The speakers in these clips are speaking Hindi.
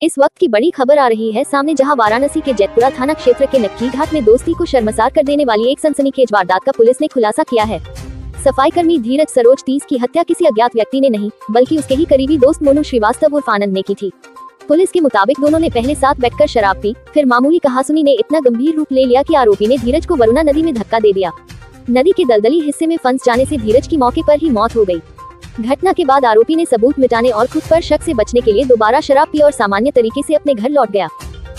इस वक्त की बड़ी खबर आ रही है सामने, जहां वाराणसी के जेतपुरा थाना क्षेत्र के नक्की घाट में दोस्ती को शर्मसार कर देने वाली एक सनसनीखेज वारदात का पुलिस ने खुलासा किया है। सफाई कर्मी धीरज सरोज 30 की हत्या किसी अज्ञात व्यक्ति ने नहीं, बल्कि उसके ही करीबी दोस्त मोनू श्रीवास्तव उर्फ आनंद ने की थी। पुलिस के मुताबिक दोनों ने पहले साथ बैठकर शराब पी, फिर मामूली कहासुनी ने इतना गंभीर रूप ले लिया कि आरोपी ने धीरज को वरुणा नदी में धक्का दे दिया। नदी के दलदली हिस्से में फंस जाने से धीरज की मौके पर ही मौत हो गई। घटना के बाद आरोपी ने सबूत मिटाने और खुद पर शक से बचने के लिए दोबारा शराब पी और सामान्य तरीके से अपने घर लौट गया।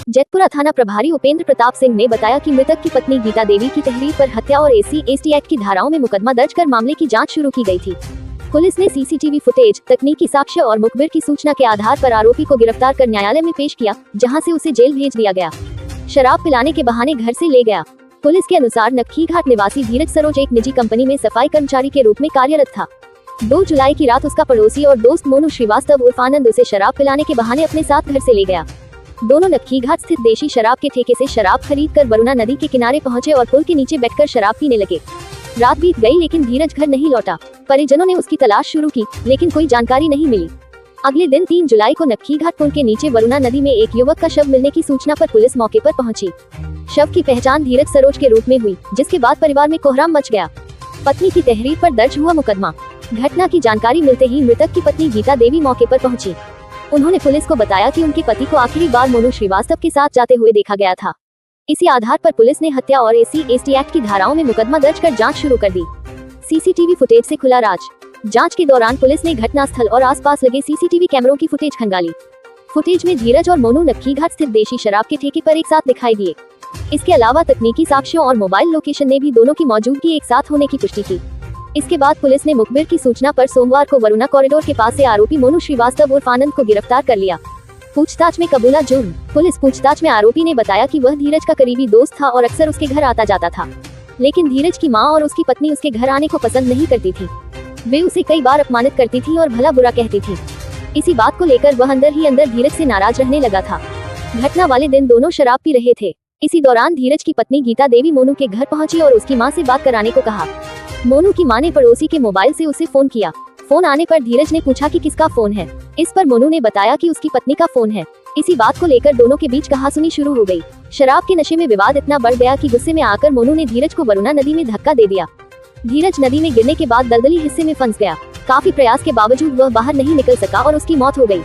जेतपुरा थाना प्रभारी उपेंद्र प्रताप सिंह ने बताया कि मृतक की पत्नी गीता देवी की तहरीर पर हत्या और SC/ST एक्ट की धाराओं में मुकदमा दर्ज कर मामले की जांच शुरू की गई थी। पुलिस ने CCTV फुटेज, तकनीकी साक्ष्य और मुखबिर की सूचना के आधार पर आरोपी को गिरफ्तार कर न्यायालय में पेश किया, जहां से उसे जेल भेज दिया गया। शराब पिलाने के बहाने घर से ले गया। पुलिस के अनुसार नक्की घाट निवासी धीरज सरोज एक निजी कंपनी में सफाई कर्मचारी के रूप में कार्यरत था। 2 जुलाई की रात उसका पड़ोसी और दोस्त मोनू श्रीवास्तव उर्फ आनंद उसे शराब पिलाने के बहाने अपने साथ घर से ले गया। दोनों नक्की घाट स्थित देशी शराब के ठेके से शराब खरीद कर वरुणा नदी के किनारे पहुंचे और पुल के नीचे बैठकर शराब पीने लगे। रात बीत गई लेकिन धीरज घर नहीं लौटा। परिजनों ने उसकी तलाश शुरू की, लेकिन कोई जानकारी नहीं मिली। अगले दिन 3 जुलाई को नक्की घाट पुल के नीचे वरुणा नदी में एक युवक का शव मिलने की सूचना पर पुलिस मौके पर पहुंची। शव की पहचान धीरज सरोज के रूप में हुई, जिसके बाद परिवार में कोहराम मच गया। पत्नी की तहरीर पर दर्ज हुआ मुकदमा। घटना की जानकारी मिलते ही मृतक की पत्नी गीता देवी मौके पर पहुंची। उन्होंने पुलिस को बताया कि उनके पति को आखिरी बार मोनू श्रीवास्तव के साथ जाते हुए देखा गया था। इसी आधार पर पुलिस ने हत्या और SC/ST एक्ट की धाराओं में मुकदमा दर्ज कर जांच शुरू कर दी। CCTV फुटेज से खुला राज। जांच के दौरान पुलिस ने घटनास्थल और आसपास लगे CCTV कैमरों की फुटेज खंगाली। फुटेज में धीरज और मोनू नक्की घाट स्थित देशी शराब के ठेके पर एक साथ दिखाई दिए। इसके अलावा तकनीकी साक्ष्यों और मोबाइल लोकेशन ने भी दोनों की मौजूदगी एक साथ होने की पुष्टि की। इसके बाद पुलिस ने मुखबिर की सूचना पर सोमवार को वरुणा कॉरिडोर के पास से आरोपी मोनू श्रीवास्तव उर्फ आनंद को गिरफ्तार कर लिया। पूछताछ में कबूला जुर्म। पुलिस पूछताछ में आरोपी ने बताया कि वह धीरज का करीबी दोस्त था और अक्सर उसके घर आता जाता था, लेकिन धीरज की मां और उसकी पत्नी उसके घर आने को पसंद नहीं करती थी। वे उसे कई बार अपमानित करती थी और भला बुरा कहती थी। इसी बात को लेकर वह अंदर ही अंदर धीरज से नाराज रहने लगा था। घटना वाले दिन दोनों शराब पी रहे थे। इसी दौरान धीरज की पत्नी गीता देवी मोनू के घर पहुंची और उसकी मां से बात कराने को कहा। मोनू की मां ने पड़ोसी के मोबाइल से उसे फोन किया। फोन आने पर धीरज ने पूछा कि किसका फोन है। इस पर मोनू ने बताया कि उसकी पत्नी का फोन है। इसी बात को लेकर दोनों के बीच कहासुनी शुरू हो गई। शराब के नशे में विवाद इतना बढ़ गया कि गुस्से में आकर मोनू ने धीरज को वरुणा नदी में धक्का दे दिया। धीरज नदी में गिरने के बाद दलदली हिस्से में फंस गया। काफी प्रयास के बावजूद वह बाहर नहीं निकल सका और उसकी मौत हो गई।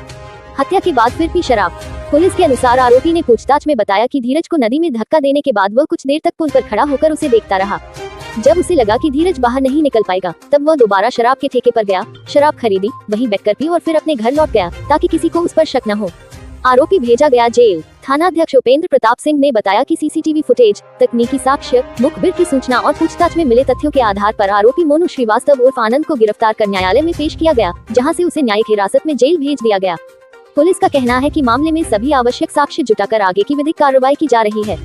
हत्या के बाद फिर पी शराब। पुलिस के अनुसार आरोपी ने पूछताछ में बताया कि धीरज को नदी में धक्का देने के बाद वह कुछ देर तक पुल पर खड़ा होकर उसे देखता रहा। जब उसे लगा कि धीरज बाहर नहीं निकल पाएगा, तब वह दोबारा शराब के ठेके पर गया, शराब खरीदी, वहीं बैठकर पी और फिर अपने घर लौट गया, ताकि किसी को उस पर शक न हो। आरोपी भेजा गया जेल। थानाध्यक्ष उपेंद्र प्रताप सिंह ने बताया कि CCTV फुटेज, तकनीकी साक्ष्य, मुखबिर की सूचना और पूछताछ में मिले तथ्यों के आधार पर आरोपी मोनू श्रीवास्तव उर्फ आनंद को गिरफ्तार कर न्यायालय में पेश किया गया, जहां से उसे न्यायिक हिरासत में जेल भेज दिया गया। पुलिस का कहना है कि मामले में सभी आवश्यक साक्ष्य जुटाकर आगे की विधिक कार्रवाई की जा रही है।